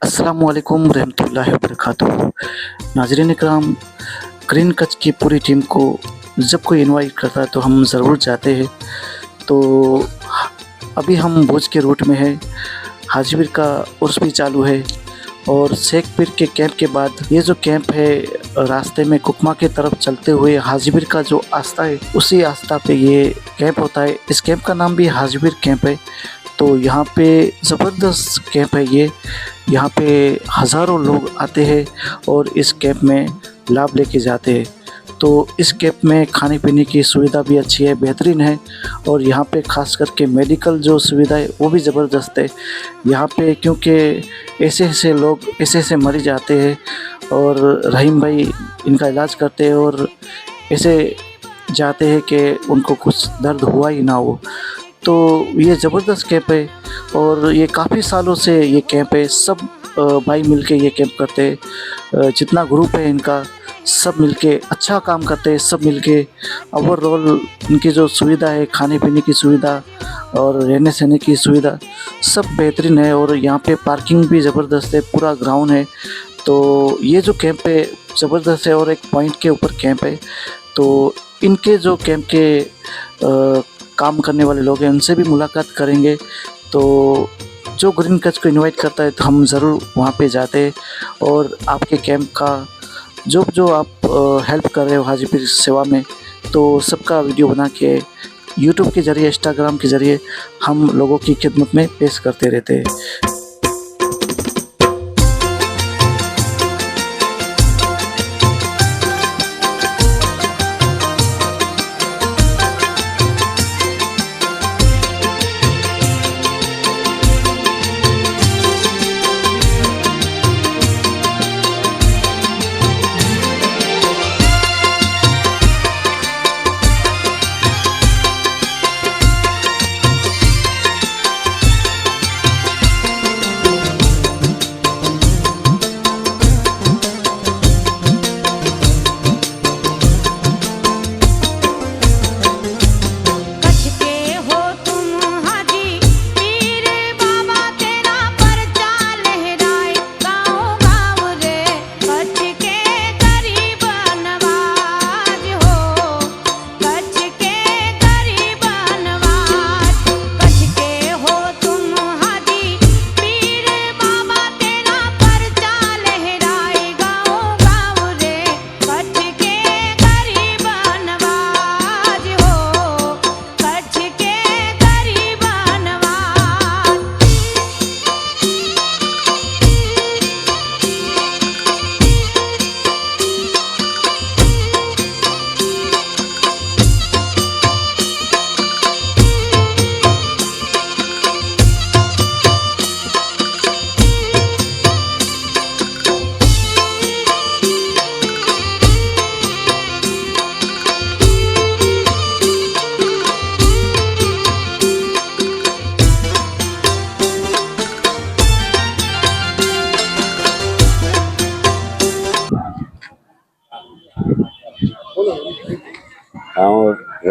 अस्सलामुअलैकुम रहमतुल्लाहि व बरकातुहू। नाज़रीन इकराम, ग्रीन कच की पूरी टीम को जब कोई इनवाइट करता है तो हम ज़रूर जाते हैं। तो अभी हम भुज के रूट में हैं। हाजीपीर का उर्स भी चालू है और शेख पीर के कैंप के बाद ये जो कैंप है रास्ते में कुकमा की तरफ चलते हुए हाजीपीर का जो आस्था है उसी आस्था पे ये कैंप होता है। इस कैंप का नाम भी हाजीपीर कैंप है। तो यहाँ पे ज़बरदस्त कैंप है ये। यहाँ पे हज़ारों लोग आते हैं और इस कैंप में लाभ लेके जाते हैं। तो इस कैंप में खाने पीने की सुविधा भी अच्छी है, बेहतरीन है। और यहाँ पे ख़ास करके मेडिकल जो सुविधा है वो भी ज़बरदस्त है यहाँ पे, क्योंकि ऐसे लोग ऐसे मरीज जाते हैं और रहीम भाई इनका इलाज करते हैं और ऐसे जाते हैं कि उनको कुछ दर्द हुआ ही ना हो। तो ये ज़बरदस्त कैंप है और ये काफ़ी सालों से ये कैंप है। सब भाई मिलके ये कैंप करते हैं। जितना ग्रुप है इनका सब मिलके अच्छा काम करते हैं। सब मिलके ओवरऑल इनकी जो सुविधा है, खाने पीने की सुविधा और रहने सहने की सुविधा सब बेहतरीन है। और यहाँ पे पार्किंग भी ज़बरदस्त है, पूरा ग्राउंड है। तो ये जो कैंप है ज़बरदस्त है और एक पॉइंट के ऊपर कैंप है। तो इनके जो कैंप के काम करने वाले लोग हैं उनसे भी मुलाकात करेंगे। तो जो ग्रीन कच को इनवाइट करता है तो हम ज़रूर वहाँ पे जाते हैं और आपके कैंप का जो आप हेल्प कर रहे हो हाजीपीर सेवा में, तो सबका वीडियो बना के यूट्यूब के ज़रिए, इंस्टाग्राम के ज़रिए हम लोगों की खिदमत में पेश करते रहते हैं।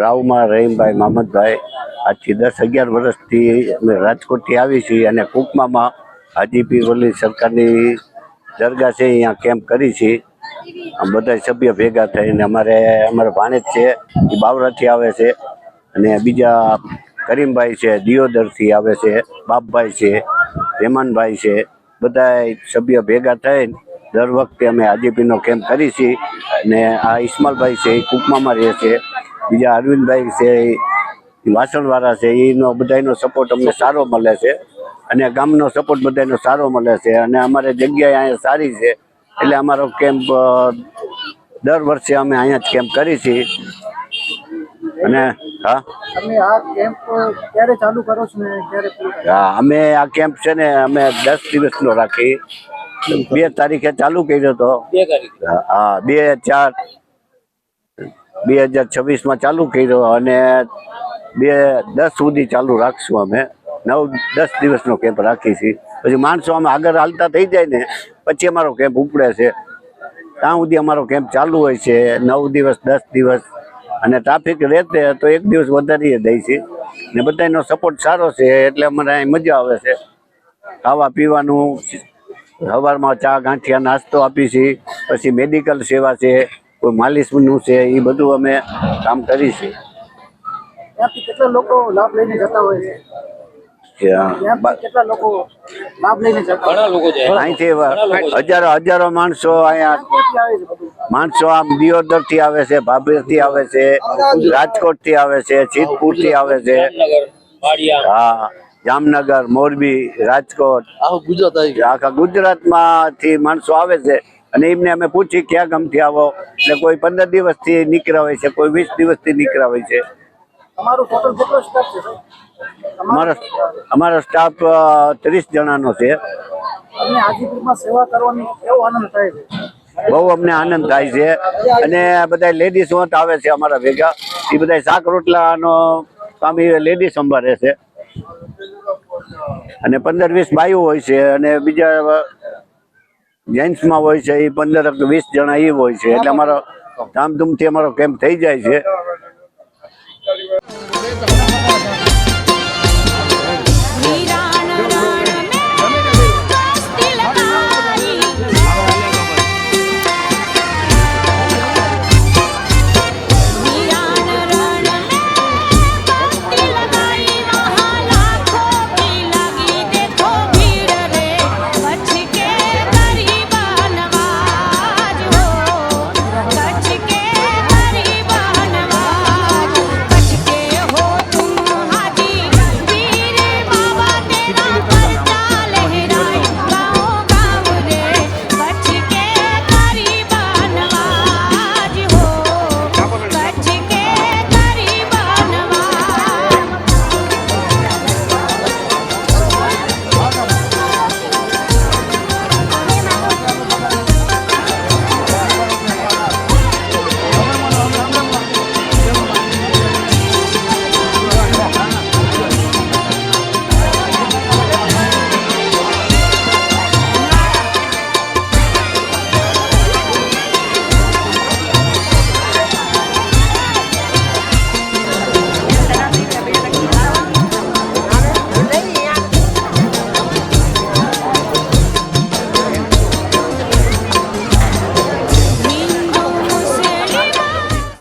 રાવમાં રહીમભાઈ મામદભાઈ આજથી 10-11 વર્ષથી અમે રાજકોટથી આવી છીએ અને કુકમામાં હાજીપીર વલી સરકારની દરગાહ છે અહીંયા કેમ્પ કરી છીએ. બધા સભ્ય ભેગા થઈને અમારા ભાણેજ છે એ બાવરાથી આવે છે અને બીજા કરીમભાઈ છે દિયોદરથી આવે છે, બાપભાઈ છે, રહેમાનભાઈ છે, બધા સભ્ય ભેગા થઈને દર વખતે અમે હાજીપીરનો કેમ્પ કરી છીએ. અને આ ઇસ્માલભાઈ છે એ કુકમામાં રહે છે, બીજા અરવિંદભાઈ છે એ વાસણવાળા છે, એનો બધાનો સપોર્ટ અમને સારો મળે છે અને ગામનો સપોર્ટ બધાનો સારો મળે છે. અને અમારે જગ્યાએ અહીંયા સારી છે એટલે અમારો કેમ્પ દર વર્ષે અમે અહીંયા જ કેમ્પ કરી છીએ. અને અમે આ કેમ્પ છે ને અમે 10 દિવસનો રાખી. 2 તારીખે ચાલુ કર્યો હતો. હા, 2026માં ચાલુ કર્યો અને 10 સુધી ચાલુ રાખશું. અમે 9-10 દિવસનો કેમ્પ રાખી છીએ. પછી માણસો અમે આગળ હાલતા થઈ જાય ને પછી અમારો કેમ્પ ઉપડે છે. ત્યાં સુધી અમારો કેમ્પ ચાલુ હોય છે 9 દિવસ 10 દિવસ. અને ટ્રાફિક રહેતે તો 1 દિવસ વધારીએ દઈ છે ને બધાનો સપોર્ટ સારો છે એટલે અમને અહીં મજા આવે છે. ખાવા પીવાનું સવારમાં ચા ગાંઠિયા નાસ્તો આપી છીએ, પછી મેડિકલ સેવા છે, કોઈ માલિશનું છે, એ બધું અમે કામ કરી છીએ. ત્યાંથી કેટલા લોકો લાભ લઈને જતા હોય છે? ત્યાંથી કેટલા લોકો લાભ લઈને જતા ઘણા લોકો છે. અહીંથી હજારો માણસો અહીંયા ક્યાંથી આવે છે બધું? માણસો આમ દિયોદર થી આવે છે, ભાભેર થી આવે છે, રાજકોટ થી આવે છે, સિદ્ધપુર થી આવે છે, જામનગર, વાડિયા, હા, જામનગર, મોરબી, રાજકોટ, આખા ગુજરાતમાંથી માણસો આવે છે. અને એમને અમે પૂછી ક્યાં ગામથી આવો, એટલે કોઈ 15 દિવસથી નીકળ્યા હોય છે, કોઈ 20 દિવસથી નીકળ્યા હોય છે. તમારું ટોટલ કેટલો સ્ટાફ છે સાહેબ? અમારો સ્ટાફ 30 જણાનો છે. તમને હાજીપુરમાં સેવા કરવાની કેવો આનંદ થાય છે? બહુ અમને આનંદ થાય છે. અને બધા લેડીઝ આવે છે અમારા ભેગા, એ બધા શાક રોટલાનો કામ એ લેડીઝ સંભાળે છે. અને 15-20 બાઈઓ હોય છે, અને બીજા જેન્ટ્સમાં હોય છે એ 15-20 જણા એ હોય છે. એટલે અમારો ધામધૂમથી અમારો કેમ્પ થઈ જાય છે.